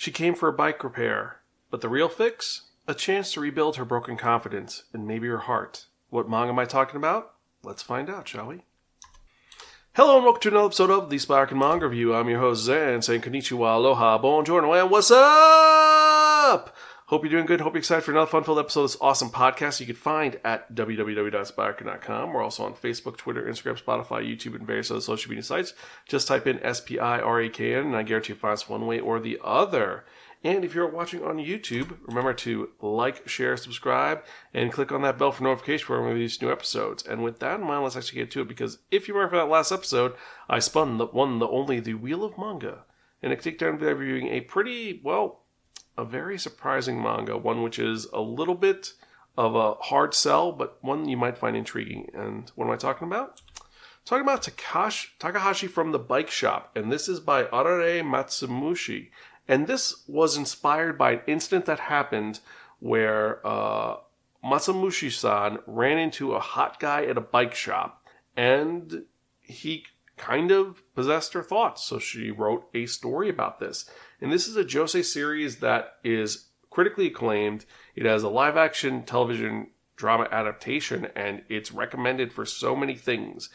She came for a bike repair. But the real fix? A chance to rebuild her broken confidence and maybe her heart. What manga am I talking about? Let's find out, shall we? Hello and welcome to another episode of the Spiraken Manga Review. I'm your host Zan, saying konnichiwa, aloha, buongiorno, and what's up? Hope you're doing good. Hope you're excited for another fun-filled episode of this awesome podcast you can find at www.spiraken.com. We're also on Facebook, Twitter, Instagram, Spotify, YouTube, and various other social media sites. Just type in SPIRAKN, and I guarantee you'll find us one way or the other. And if you're watching on YouTube, remember to like, share, subscribe, and click on that bell for notification for when we release new episodes. And with that in mind, let's actually get to it, because if you remember for that last episode, I spun the Wheel of Manga. And I take down to reviewing a very surprising manga, one which is a little bit of a hard sell, but one you might find intriguing. And what am I talking about? I'm talking about Takahashi from the Bike Shop, and this is by Arare Matsumushi. And this was inspired by an incident that happened where Matsumushi-san ran into a hot guy at a bike shop, and he kind of possessed her thoughts, so she wrote a story about this. And this is a Josei series that is critically acclaimed. It has a live-action television drama adaptation, and it's recommended for so many things.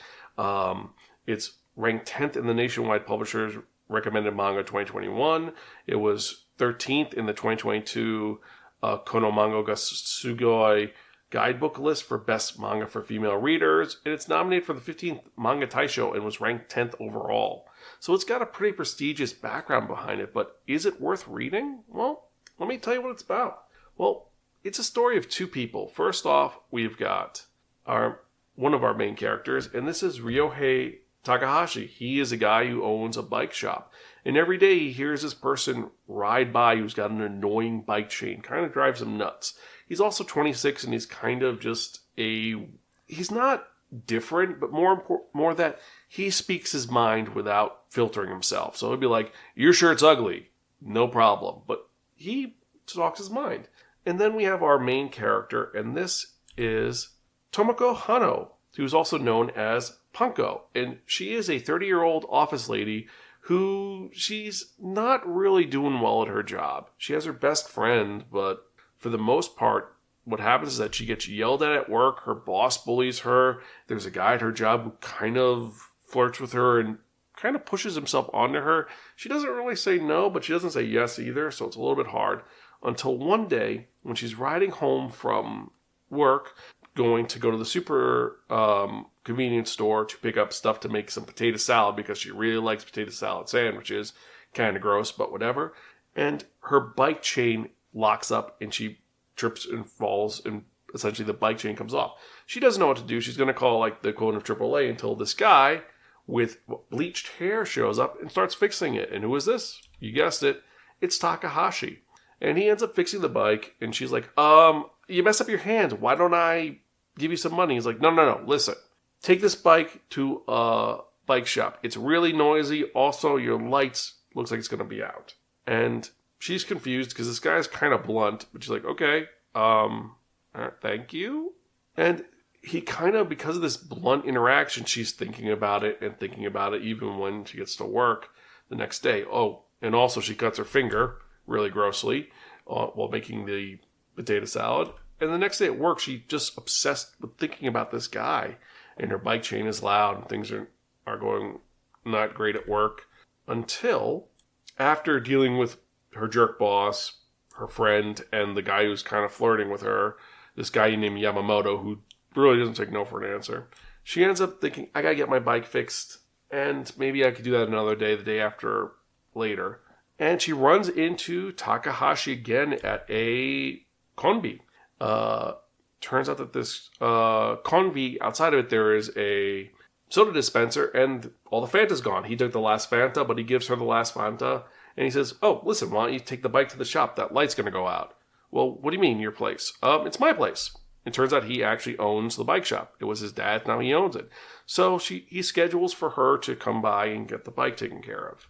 It's ranked 10th in the nationwide publishers' recommended manga 2021. It was 13th in the 2022 Kono Manga ga Sugoi guidebook list for best manga for female readers, and it's nominated for the 15th Manga Taisho and was ranked 10th overall. So it's got a pretty prestigious background behind it, but is it worth reading? Well, let me tell you what it's about. Well, it's a story of two people. First off, we've got one of our main characters, and this is Ryohei Takahashi. He is a guy who owns a bike shop, and every day he hears this person ride by who's got an annoying bike chain. Kind of drives him nuts. He's also 26, and he's kind of just he's not different, but more that he speaks his mind without filtering himself. So he'll be like, "Your shirt's ugly." No problem. But he talks his mind. And then we have our main character, and this is Tomoko Hano, who's also known as Punko. And she is a 30-year-old office lady who she's not really doing well at her job. She has her best friend, but for the most part, what happens is that she gets yelled at work. Her boss bullies her. There's a guy at her job who kind of flirts with her and kind of pushes himself onto her. She doesn't really say no, but she doesn't say yes either, so it's a little bit hard. Until one day, when she's riding home from work, going to go to the super convenience store to pick up stuff to make some potato salad, because she really likes potato salad sandwiches. Kind of gross, but whatever. And her bike chain locks up, and she trips and falls, and essentially the bike chain comes off. She doesn't know what to do. She's going to call the equivalent of AAA until this guy with bleached hair shows up and starts fixing it. And who is this? You guessed it. It's Takahashi. And he ends up fixing the bike, and she's like, you messed up your hands. Why don't I give you some money? He's like, no, listen. Take this bike to a bike shop. It's really noisy. Also, your lights looks like it's going to be out. And she's confused because this guy's kind of blunt, but she's like, okay, thank you. And he kind of, because of this blunt interaction, she's thinking about it even when she gets to work the next day. Oh, and also she cuts her finger really grossly while making the potato salad. And the next day at work, she's just obsessed with thinking about this guy. And her bike chain is loud and things are going not great at work. Until after dealing with her jerk boss, her friend, and the guy who's kind of flirting with her, this guy named Yamamoto, who really doesn't take no for an answer, she ends up thinking, I gotta get my bike fixed, and maybe I could do that another day, the day after later. And she runs into Takahashi again at a konbi. Turns out that this konbi, outside of it, there is a soda dispenser, and all the Fanta's gone. He took the last Fanta, but he gives her the last Fanta. And he says, oh, listen, why don't you take the bike to the shop? That light's going to go out. Well, what do you mean, your place? It's my place. It turns out he actually owns the bike shop. It was his dad, now he owns it. So he schedules for her to come by and get the bike taken care of.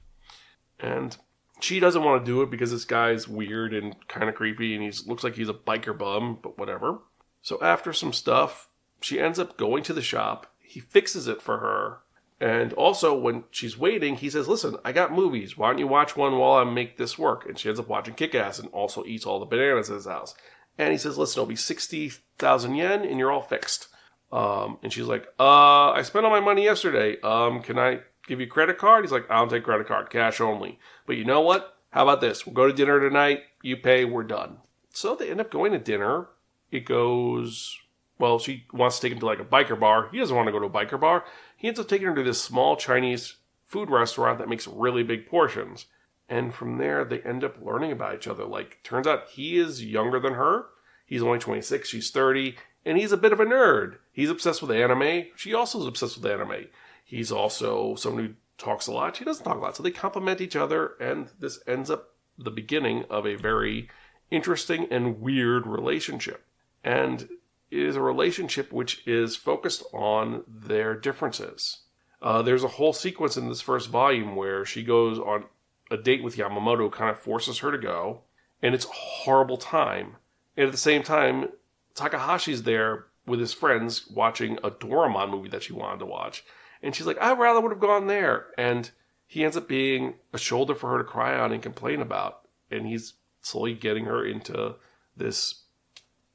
And she doesn't want to do it because this guy's weird and kind of creepy, and he looks like he's a biker bum, but whatever. So after some stuff, she ends up going to the shop. He fixes it for her, And also, when she's waiting, he says, listen, I got movies. Why don't you watch one while I make this work? And she ends up watching Kick-Ass and also eats all the bananas in his house. And he says, listen, it'll be 60,000 yen and you're all fixed. And she's like, I spent all my money yesterday. Can I give you a credit card? He's like, I don't take credit card, cash only. But you know what? How about this? We'll go to dinner tonight. You pay, we're done. So they end up going to dinner. It goes, well, she wants to take him to like a biker bar. He doesn't want to go to a biker bar. He ends up taking her to this small Chinese food restaurant that makes really big portions. And from there, they end up learning about each other. Like, turns out he is younger than her. He's only 26, she's 30, and he's a bit of a nerd. He's obsessed with anime. She also is obsessed with anime. He's also someone who talks a lot. She doesn't talk a lot. So they complement each other, and this ends up the beginning of a very interesting and weird relationship. And it is a relationship which is focused on their differences. There's a whole sequence in this first volume where she goes on a date with Yamamoto, who kind of forces her to go, and it's a horrible time. And at the same time, Takahashi's there with his friends watching a Doraemon movie that she wanted to watch. And she's like, I rather would have gone there. And he ends up being a shoulder for her to cry on and complain about. And he's slowly getting her into this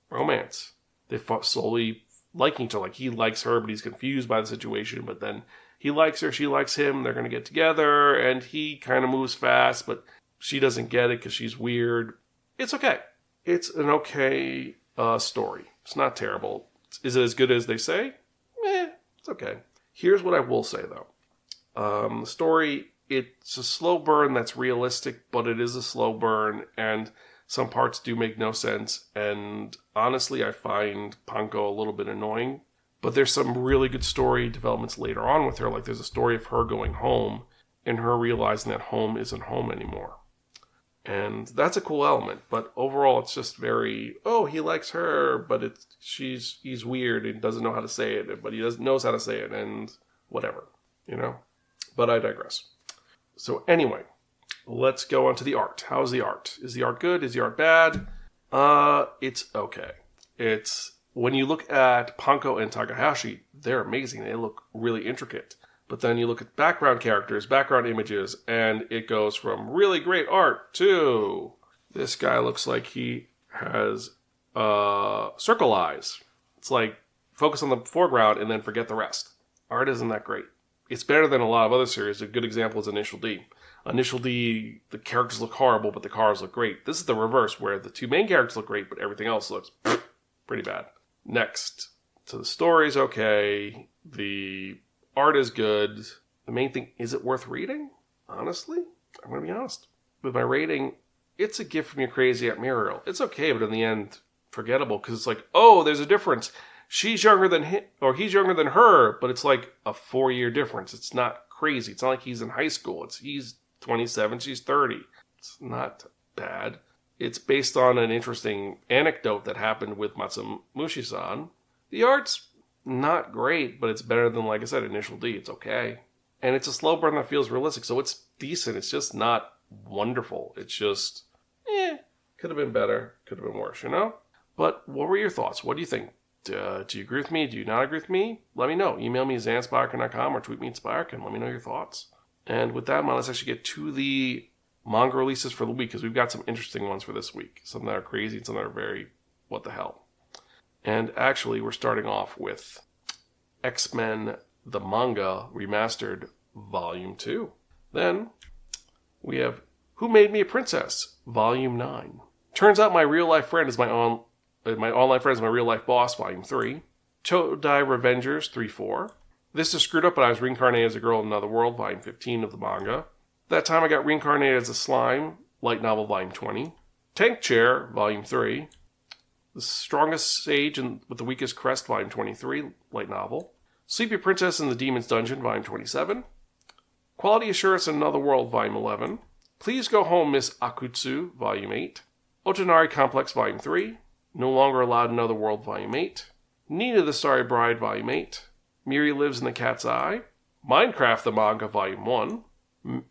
romance. They slowly liking each other. Like, he likes her, but he's confused by the situation. But then he likes her, she likes him. They're going to get together. And he kind of moves fast, but she doesn't get it because she's weird. It's okay. It's an okay story. It's not terrible. Is it as good as they say? It's okay. Here's what I will say, though. The story, it's a slow burn that's realistic, but it is a slow burn, and some parts do make no sense. And honestly, I find Panko a little bit annoying. But there's some really good story developments later on with her. Like, there's a story of her going home and her realizing that home isn't home anymore. And that's a cool element. But overall, it's just very, he likes her, but he's weird and doesn't know how to say it. But he knows how to say it, and whatever, But I digress. So anyway, let's go on to the art. How's the art? Is the art good? Is the art bad? It's okay. When you look at Panko and Takahashi, they're amazing. They look really intricate. But then you look at background characters, background images, and it goes from really great art to this guy looks like he has circle eyes. It's like focus on the foreground and then forget the rest. Art isn't that great. It's better than a lot of other series. A good example is Initial D. Initial D, the characters look horrible, but the cars look great. This is the reverse, where the two main characters look great, but everything else looks pretty bad. Next. So the story's okay. The art is good. The main thing, is it worth reading? Honestly, I'm going to be honest. With my rating, it's a gift from your crazy Aunt Muriel. It's okay, but in the end, forgettable, because it's like, there's a difference. She's younger than him, or he's younger than her, but it's like a 4-year difference. It's not crazy. It's not like he's in high school. He's 27, she's 30. It's not bad. It's based on an interesting anecdote that happened with Matsumushi-san. The art's not great, but it's better than, like I said, Initial D. It's okay. And it's a slow burn that feels realistic, so it's decent. It's just not wonderful. It's just, could have been better, could have been worse, But what were your thoughts? What do you think? Do you agree with me? Do you not agree with me? Let me know. Email me at zanspiraken.com or tweet me at Spiraken. Let me know your thoughts. And with that, let's actually get to the manga releases for the week, because we've got some interesting ones for this week. Some that are crazy and some that are very, what the hell. And actually, we're starting off with X-Men, the Manga Remastered, Volume 2. Then, we have Who Made Me a Princess, Volume 9. Turns out my real-life friend is my online friend is my real-life boss, Volume 3. Chodai Revengers, 3-4. This is Screwed Up, but I was reincarnated as a girl in another world, Volume 15 of the manga. That time I got reincarnated as a slime, light novel, Volume 20. Tank Chair, Volume 3. The Strongest Sage with the Weakest Crest, Volume 23, light novel. Sleepy Princess in the Demon's Dungeon, Volume 27. Quality Assurance in Another World, Volume 11. Please Go Home, Miss Akutsu, Volume 8. Otonari Complex, Volume 3. No Longer Allowed in Another World, Volume 8. Nina the Starry Bride, Volume 8. Miri Lives in the Cat's Eye. Minecraft the Manga, Volume 1.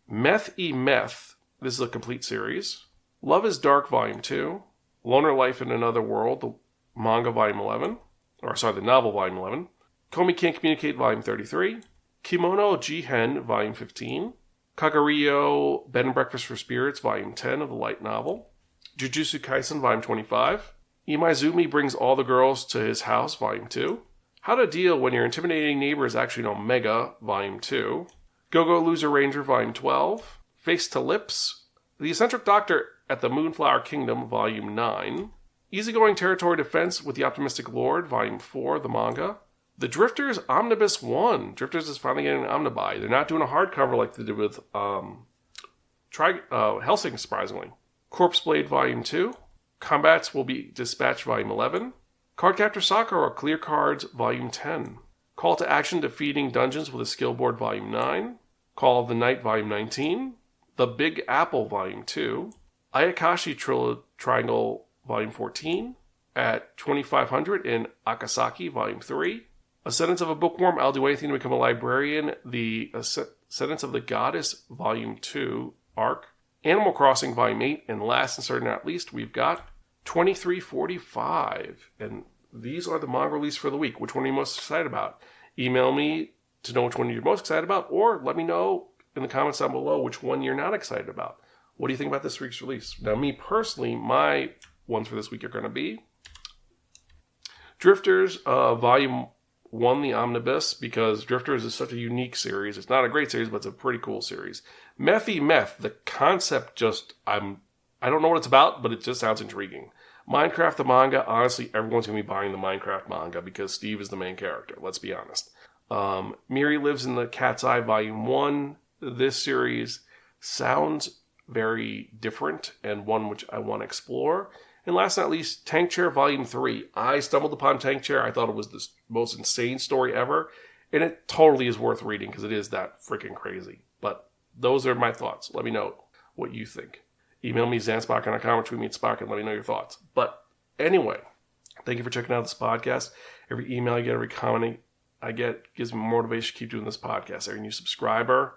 Meth, this is a complete series. Love is Dark, Volume 2. Loner Life in Another World, the manga, Volume 11. The novel, Volume 11. Komi Can't Communicate, Volume 33. Kimono Jihen, Volume 15. Kaguryo, Bed and Breakfast for Spirits, Volume 10 of the light novel. Jujutsu Kaisen, Volume 25. Imaizumi Brings All the Girls to His House, Volume 2. How to Deal When Your Intimidating Neighbor is Actually an Omega, Volume 2. Go-Go Loser Ranger, Volume 12. Face to Lips. The Eccentric Doctor at the Moonflower Kingdom, Volume 9. Easygoing Territory Defense with the Optimistic Lord, Volume 4, the manga. The Drifters Omnibus 1. Drifters is finally getting an omnibuy. They're not doing a hardcover like they did with Hellsing, surprisingly. Corpse Blade, Volume 2. Combats Will Be Dispatched, Volume 11. Cardcaptor Sakura, Clear Cards, Volume 10. Call to Action Defeating Dungeons with a Skill Board, Volume 9. Call of the Night, Volume 19. The Big Apple, Volume 2. Ayakashi Triangle, Volume 14. At 2500 in Akasaki, Volume 3. A Sentence of a Bookworm, I'll Do Anything to Become a Librarian. The Sentence of the Goddess, Volume 2, Arc. Animal Crossing, Volume 8. And last and certainly not least, we've got 2345. And these are the manga release for the week. Which one are you most excited about? Email me to know which one you're most excited about, or let me know in the comments down below which one you're not excited about. What do you think about this week's release? Now, me personally, my ones for this week are going to be Drifters, Volume 1, the Omnibus, because Drifters is such a unique series. It's not a great series, but it's a pretty cool series. Methy Meth, the concept just, I don't know what it's about, but it just sounds intriguing. Minecraft, the manga, honestly, everyone's going to be buying the Minecraft manga because Steve is the main character, let's be honest. Miri Lives in the Cat's Eye, Volume 1. This series sounds very different and one which I want to explore. And last but not least, Tank Chair Volume 3. I stumbled upon Tank Chair. I thought it was the most insane story ever. And it totally is worth reading because it is that freaking crazy. But those are my thoughts. Let me know what you think. Email me, zanspock.com, or tweet me at Spock and let me know your thoughts. But anyway, thank you for checking out this podcast. Every email I get, every comment I get gives me motivation to keep doing this podcast. Every new subscriber,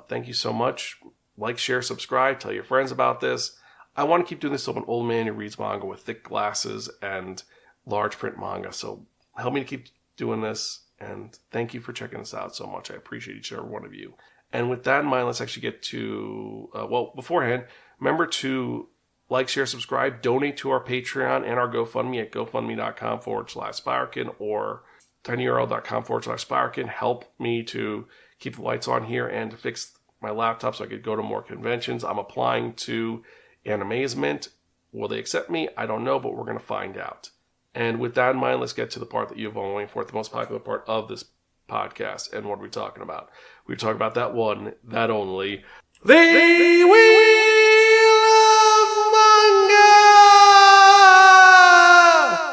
thank you so much. Like, share, subscribe. Tell your friends about this. I want to keep doing this so I'm an old man who reads manga with thick glasses and large print manga. So help me to keep doing this. And thank you for checking this out so much. I appreciate each and every one of you. And with that in mind, let's actually get to, beforehand, remember to like, share, subscribe, donate to our Patreon and our GoFundMe at gofundme.com/Spiraken or tinyurl.com/Spiraken. Help me to keep the lights on here and to fix my laptop so I could go to more conventions. I'm applying to Animazement. Will they accept me? I don't know, but we're going to find out. And with that in mind, let's get to the part that you've been waiting for, the most popular part of this podcast. And what are we talking about? We're talking about that one, that only, the Wheel of Manga!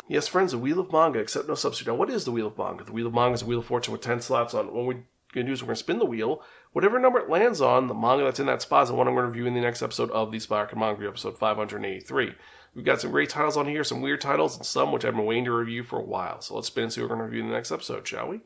Yes, friends, the Wheel of Manga, except no substitute. Now, what is the Wheel of Manga? The Wheel of Manga is a Wheel of Fortune with 10 slots on. What we're going to do is we're going to spin the wheel. Whatever number it lands on, the manga that's in that spot is the one I'm going to review in the next episode of the Spiraken Manga, episode 583. We've got some great titles on here, some weird titles, and some which I've been waiting to review for a while. So let's spin and see what we're going to review in the next episode, shall we?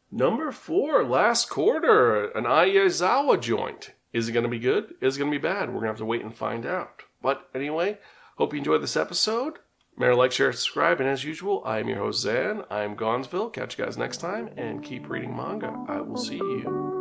Number 4, Last Quarter, an Aizawa joint. Is it going to be good? Is it going to be bad? We're going to have to wait and find out. But anyway, hope you enjoyed this episode. Remember to like, share, subscribe, and as usual, I am your host, Zan. I'm Gonzville. Catch you guys next time, and keep reading manga. I will see you